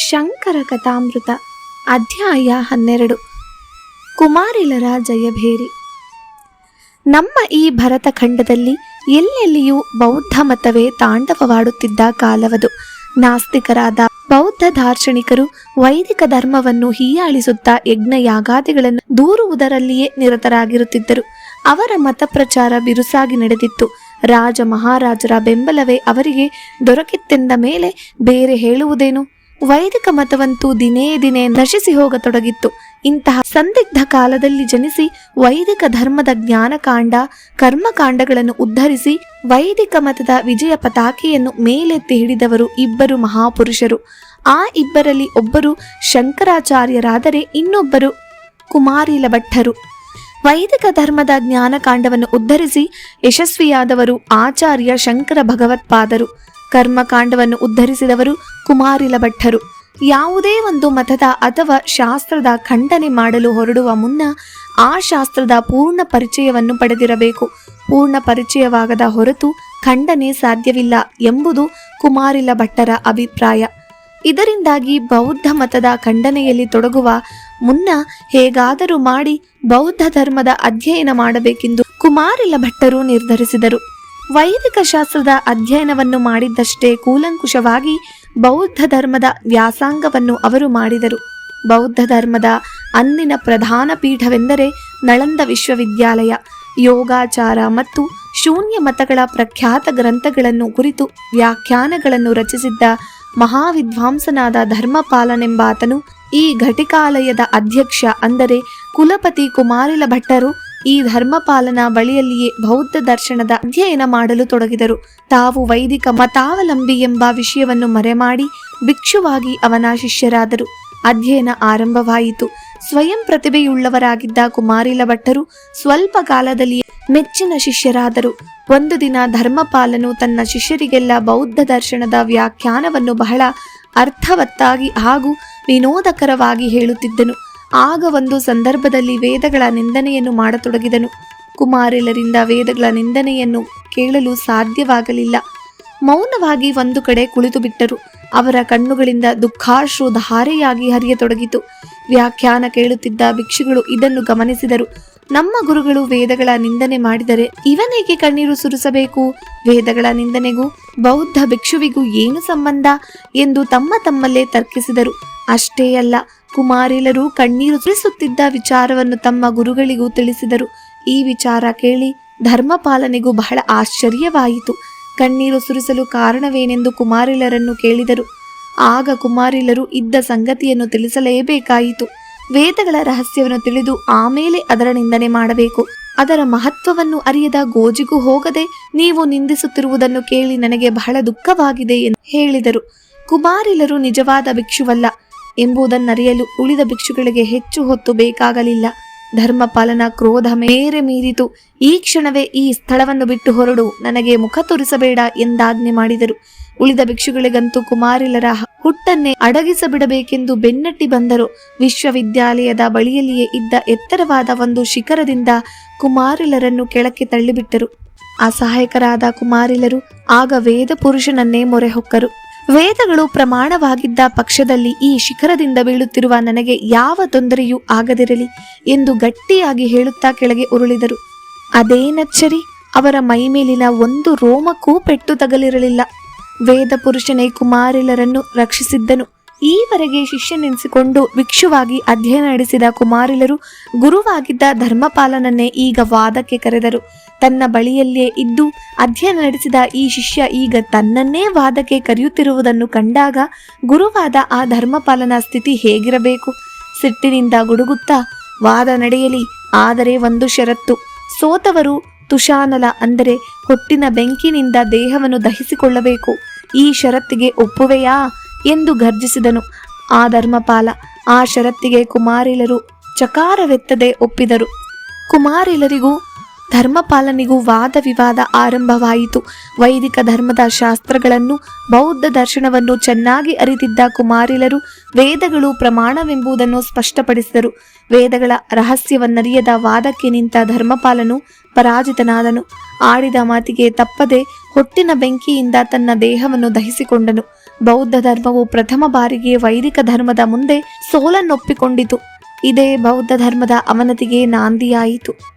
ಶಂಕರ ಕಥಾಮೃತ ಅಧ್ಯಾಯ 12 ಕುಮಾರಿಲರ ಜಯಭೇರಿ. ನಮ್ಮ ಈ ಭರತ ಖಂಡದಲ್ಲಿ ಎಲ್ಲೆಲ್ಲಿಯೂ ಬೌದ್ಧ ಮತವೇ ತಾಂಡವವಾಡುತ್ತಿದ್ದ ಕಾಲವದು. ನಾಸ್ತಿಕರಾದ ಬೌದ್ಧ ದಾರ್ಶನಿಕರು ವೈದಿಕ ಧರ್ಮವನ್ನು ಹೀಯಾಳಿಸುತ್ತಾ ಯಜ್ಞ ಯಾಗಾದಿಗಳನ್ನು ದೂರುವುದರಲ್ಲಿಯೇ ನಿರತರಾಗಿರುತ್ತಿದ್ದರು. ಅವರ ಮತ ಪ್ರಚಾರ ಬಿರುಸಾಗಿ ನಡೆದಿತ್ತು. ರಾಜ ಮಹಾರಾಜರ ಬೆಂಬಲವೇ ಅವರಿಗೆ ದೊರಕಿತ್ತೆಂದ ಮೇಲೆ ಬೇರೆ ಹೇಳುವುದೇನು? ವೈದಿಕ ಮತವಂತೂ ದಿನೇ ದಿನೇ ನಶಿಸಿ ಹೋಗತೊಡಗಿತ್ತು. ಇಂತಹ ಸಂದಿಗ್ಧ ಕಾಲದಲ್ಲಿ ಜನಿಸಿ ವೈದಿಕ ಧರ್ಮದ ಜ್ಞಾನಕಾಂಡ ಕರ್ಮಕಾಂಡಗಳನ್ನು ಉದ್ಧರಿಸಿ ವೈದಿಕ ಮತದ ವಿಜಯ ಪತಾಕೆಯನ್ನು ಮೇಲೆತ್ತಿ ಹಿಡಿದವರು ಇಬ್ಬರು ಮಹಾಪುರುಷರು. ಆ ಇಬ್ಬರಲ್ಲಿ ಒಬ್ಬರು ಶಂಕರಾಚಾರ್ಯರಾದರೆ ಇನ್ನೊಬ್ಬರು ಕುಮಾರಿಲ ಭಟ್ಟರು. ವೈದಿಕ ಧರ್ಮದ ಜ್ಞಾನಕಾಂಡವನ್ನು ಉದ್ಧರಿಸಿ ಯಶಸ್ವಿಯಾದವರು ಆಚಾರ್ಯ ಶಂಕರ ಭಗವತ್ಪಾದರು. ಕರ್ಮಕಾಂಡವನ್ನು ಉದ್ಧರಿಸಿದವರು ಕುಮಾರಿಲ ಭಟ್ಟರು. ಯಾವುದೇ ಒಂದು ಮತದ ಅಥವಾ ಶಾಸ್ತ್ರದ ಖಂಡನೆ ಮಾಡಲು ಹೊರಡುವ ಮುನ್ನ ಆ ಶಾಸ್ತ್ರದ ಪೂರ್ಣ ಪರಿಚಯವನ್ನು ಪಡೆದಿರಬೇಕು. ಪೂರ್ಣ ಪರಿಚಯವಾಗದ ಹೊರತು ಖಂಡನೆ ಸಾಧ್ಯವಿಲ್ಲ ಎಂಬುದು ಕುಮಾರಿಲ ಭಟ್ಟರ ಅಭಿಪ್ರಾಯ. ಇದರಿಂದಾಗಿ ಬೌದ್ಧ ಮತದ ಖಂಡನೆಯಲ್ಲಿ ತೊಡಗುವ ಮುನ್ನ ಹೇಗಾದರೂ ಮಾಡಿ ಬೌದ್ಧ ಧರ್ಮದ ಅಧ್ಯಯನ ಮಾಡಬೇಕೆಂದು ಕುಮಾರಿಲ ಭಟ್ಟರು ನಿರ್ಧರಿಸಿದರು. ವೈದಿಕ ಶಾಸ್ತ್ರದ ಅಧ್ಯಯನವನ್ನು ಮಾಡಿದ್ದಷ್ಟೇ ಕೂಲಂಕುಷವಾಗಿ ಬೌದ್ಧ ಧರ್ಮದ ವ್ಯಾಸಂಗವನ್ನು ಅವರು ಮಾಡಿದರು. ಬೌದ್ಧ ಧರ್ಮದ ಅಂದಿನ ಪ್ರಧಾನ ಪೀಠವೆಂದರೆ ನಳಂದ ವಿಶ್ವವಿದ್ಯಾಲಯ. ಯೋಗಾಚಾರ ಮತ್ತು ಶೂನ್ಯ ಮತಗಳ ಪ್ರಖ್ಯಾತ ಗ್ರಂಥಗಳನ್ನು ಕುರಿತು ವ್ಯಾಖ್ಯಾನಗಳನ್ನು ರಚಿಸಿದ್ದ ಮಹಾವಿದ್ವಾಂಸನಾದ ಧರ್ಮಪಾಲನೆಂಬಾತನು ಈ ಘಟಿಕಾಲಯದ ಅಧ್ಯಕ್ಷ ಅಂದರೆ ಕುಲಪತಿ ಕುಮಾರಿಲ ಭಟ್ಟರು ಈ ಧರ್ಮಪಾಲನ ಬಳಿಯಲ್ಲಿಯೇ ಬೌದ್ಧ ದರ್ಶನದ ಅಧ್ಯಯನ ಮಾಡಲು ತೊಡಗಿದರು. ತಾವು ವೈದಿಕ ಮತಾವಲಂಬಿ ಎಂಬ ವಿಷಯವನ್ನು ಮರೆಮಾಡಿ ಭಿಕ್ಷುವಾಗಿ ಅವನ ಶಿಷ್ಯರಾದರು. ಅಧ್ಯಯನ ಆರಂಭವಾಯಿತು. ಸ್ವಯಂ ಪ್ರತಿಭೆಯುಳ್ಳವರಾಗಿದ್ದ ಕುಮಾರಿಲ ಭಟ್ಟರು ಸ್ವಲ್ಪ ಕಾಲದಲ್ಲಿ ಮೆಚ್ಚಿನ ಶಿಷ್ಯರಾದರು. ಒಂದು ದಿನ ಧರ್ಮಪಾಲನು ತನ್ನ ಶಿಷ್ಯರಿಗೆಲ್ಲ ಬೌದ್ಧ ದರ್ಶನದ ವ್ಯಾಖ್ಯಾನವನ್ನು ಬಹಳ ಅರ್ಥವತ್ತಾಗಿ ಹಾಗೂ ವಿನೋದಕರವಾಗಿ ಹೇಳುತ್ತಿದ್ದನು. ಆಗ ಒಂದು ಸಂದರ್ಭದಲ್ಲಿ ವೇದಗಳ ನಿಂದನೆಯನ್ನು ಮಾಡತೊಡಗಿದನು. ಕುಮಾರಿಲರಿಂದ ವೇದಗಳ ನಿಂದನೆಯನ್ನು ಕೇಳಲು ಸಾಧ್ಯವಾಗಲಿಲ್ಲ. ಮೌನವಾಗಿ ಒಂದು ಕಡೆ ಕುಳಿತು ಬಿಟ್ಟರು. ಅವರ ಕಣ್ಣುಗಳಿಂದ ದುಃಖಾಶ್ರು ಧಾರೆಯಾಗಿ ಹರಿಯತೊಡಗಿತು. ವ್ಯಾಖ್ಯಾನ ಕೇಳುತ್ತಿದ್ದ ಭಿಕ್ಷುಗಳು ಇದನ್ನು ಗಮನಿಸಿದರು. ನಮ್ಮ ಗುರುಗಳು ವೇದಗಳ ನಿಂದನೆ ಮಾಡಿದರೆ ಇವನೇಗೆ ಕಣ್ಣೀರು ಸುರಿಸಬೇಕು? ವೇದಗಳ ನಿಂದನೆಗೂ ಬೌದ್ಧ ಭಿಕ್ಷುವಿಗೂ ಏನು ಸಂಬಂಧ ಎಂದು ತಮ್ಮಲ್ಲೇ ತರ್ಕಿಸಿದರು. ಅಷ್ಟೇ ಅಲ್ಲ, ಕುಮಾರಿಲರು ಕಣ್ಣೀರು ಸುರಿಸುತ್ತಿದ್ದ ವಿಚಾರವನ್ನು ತಮ್ಮ ಗುರುಗಳಿಗೂ ತಿಳಿಸಿದರು. ಈ ವಿಚಾರ ಕೇಳಿ ಧರ್ಮಪಾಲನಿಗೂ ಬಹಳ ಆಶ್ಚರ್ಯವಾಯಿತು. ಕಣ್ಣೀರು ಸುರಿಸಲು ಕಾರಣವೇನೆಂದು ಕುಮಾರಿಲರನ್ನು ಕೇಳಿದರು. ಆಗ ಕುಮಾರಿಲರು ಇದ್ದ ಸಂಗತಿಯನ್ನು ತಿಳಿಸಲೇಬೇಕಾಯಿತು. ವೇದಗಳ ರಹಸ್ಯವನ್ನು ತಿಳಿದು ಆಮೇಲೆ ಅದರ ನಿಂದನೆ ಮಾಡಬೇಕು. ಅದರ ಮಹತ್ವವನ್ನು ಅರಿಯದ ಗೋಜಿಗೂ ಹೋಗದೆ ನೀವು ನಿಂದಿಸುತ್ತಿರುವುದನ್ನು ಕೇಳಿ ನನಗೆ ಬಹಳ ದುಃಖವಾಗಿದೆ ಎಂದು ಹೇಳಿದರು. ಕುಮಾರಿಲರು ನಿಜವಾದ ಭಿಕ್ಷುವಲ್ಲ ಎಂಬುದನ್ನರಿಯಲು ಉಳಿದ ಭಿಕ್ಷುಗಳಿಗೆ ಹೆಚ್ಚು ಹೊತ್ತು ಬೇಕಾಗಲಿಲ್ಲ. ಧರ್ಮಪಾಲನ ಕ್ರೋಧ ಮೇರೆ ಮೀರಿತು. ಈ ಕ್ಷಣವೇ ಈ ಸ್ಥಳವನ್ನು ಬಿಟ್ಟು ಹೊರಡು, ನನಗೆ ಮುಖ ತೋರಿಸಬೇಡ ಎಂದಾಜ್ಞೆ ಮಾಡಿದರು. ಉಳಿದ ಭಿಕ್ಷುಗಳಿಗಂತೂ ಕುಮಾರಿಲರ ಹುಟ್ಟನ್ನೇ ಅಡಗಿಸಬಿಡಬೇಕೆಂದು ಬೆನ್ನಟ್ಟಿ ಬಂದರು. ವಿಶ್ವವಿದ್ಯಾಲಯದ ಬಳಿಯಲ್ಲಿಯೇ ಇದ್ದ ಎತ್ತರವಾದ ಒಂದು ಶಿಖರದಿಂದ ಕುಮಾರಿಲರನ್ನು ಕೆಳಕ್ಕೆ ತಳ್ಳಿಬಿಟ್ಟರು. ಅಸಹಾಯಕರಾದ ಕುಮಾರಿಲರು ಆಗ ವೇದ ಪುರುಷನನ್ನೇ ಮೊರೆ ಹೊಕ್ಕರು. ವೇದಗಳು ಪ್ರಮಾಣವಾಗಿದ್ದ ಪಕ್ಷದಲ್ಲಿ ಈ ಶಿಖರದಿಂದ ಬೀಳುತ್ತಿರುವ ನನಗೆ ಯಾವ ತೊಂದರೆಯೂ ಆಗದಿರಲಿ ಎಂದು ಗಟ್ಟಿಯಾಗಿ ಹೇಳುತ್ತಾ ಕೆಳಗೆ ಉರುಳಿದರು. ಅದೇನಚ್ಚರಿ, ಅವರ ಮೈಮೇಲಿನ ಒಂದು ರೋಮಕ್ಕೂ ಪೆಟ್ಟು ತಗಲಿರಲಿಲ್ಲ. ವೇದ ಪುರುಷನೇ ಕುಮಾರಿಲರನ್ನು ರಕ್ಷಿಸಿದ್ದನು. ಈವರೆಗೆ ಶಿಷ್ಯನೆನಿಸಿಕೊಂಡು ಭಿಕ್ಷುವಾಗಿ ಅಧ್ಯಯನ ನಡೆಸಿದ ಕುಮಾರಿಲರು ಗುರುವಾಗಿದ್ದ ಧರ್ಮಪಾಲನನ್ನೇ ಈಗ ವಾದಕ್ಕೆ ಕರೆದರು. ತನ್ನ ಬಳಿಯಲ್ಲೇ ಇದ್ದು ಅಧ್ಯಯನ ನಡೆಸಿದ ಈ ಶಿಷ್ಯ ಈಗ ತನ್ನನ್ನೇ ವಾದಕ್ಕೆ ಕರೆಯುತ್ತಿರುವುದನ್ನು ಕಂಡಾಗ ಗುರುವಾದ ಆ ಧರ್ಮಪಾಲನ ಸ್ಥಿತಿ ಹೇಗಿರಬೇಕು? ಸಿಟ್ಟಿನಿಂದ ಗುಡುಗುತ್ತಾ, ವಾದ ನಡೆಯಲಿ, ಆದರೆ ಒಂದು ಷರತ್ತು. ಸೋತವರು ತುಷಾನಲ ಅಂದರೆ ಹೊಟ್ಟಿನ ಬೆಂಕಿನಿಂದ ದೇಹವನ್ನು ದಹಿಸಿಕೊಳ್ಳಬೇಕು. ಈ ಷರತ್ತಿಗೆ ಒಪ್ಪುವೆಯಾ ಎಂದು ಗರ್ಜಿಸಿದನು ಆ ಧರ್ಮಪಾಲ. ಆ ಷರತ್ತಿಗೆ ಕುಮಾರಿಲರು ಚಕಾರವೆತ್ತದೆ ಒಪ್ಪಿದರು. ಕುಮಾರಿಲರಿಗೂ ಧರ್ಮಪಾಲನಿಗೂ ವಾದ ವಿವಾದ ಆರಂಭವಾಯಿತು. ವೈದಿಕ ಧರ್ಮದ ಶಾಸ್ತ್ರಗಳನ್ನು ಬೌದ್ಧ ದರ್ಶನವನ್ನು ಚೆನ್ನಾಗಿ ಅರಿತಿದ್ದ ಕುಮಾರಿಲರು ವೇದಗಳು ಪ್ರಮಾಣವೆಂಬುದನ್ನು ಸ್ಪಷ್ಟಪಡಿಸಿದರು. ವೇದಗಳ ರಹಸ್ಯವನ್ನರಿಯದ ವಾದಕ್ಕೆ ನಿಂತ ಧರ್ಮಪಾಲನು ಪರಾಜಿತನಾದನು. ಆಡಿದ ಮಾತಿಗೆ ತಪ್ಪದೆ ಹೊಟ್ಟಿನ ಬೆಂಕಿಯಿಂದ ತನ್ನ ದೇಹವನ್ನು ದಹಿಸಿಕೊಂಡನು. ಬೌದ್ಧ ಧರ್ಮವು ಪ್ರಥಮ ಬಾರಿಗೆ ವೈದಿಕ ಧರ್ಮದ ಮುಂದೆ ಸೋಲನ್ನೊಪ್ಪಿಕೊಂಡಿತು. ಇದೇ ಬೌದ್ಧ ಧರ್ಮದ ಅವನತಿಗೆ ನಾಂದಿಯಾಯಿತು.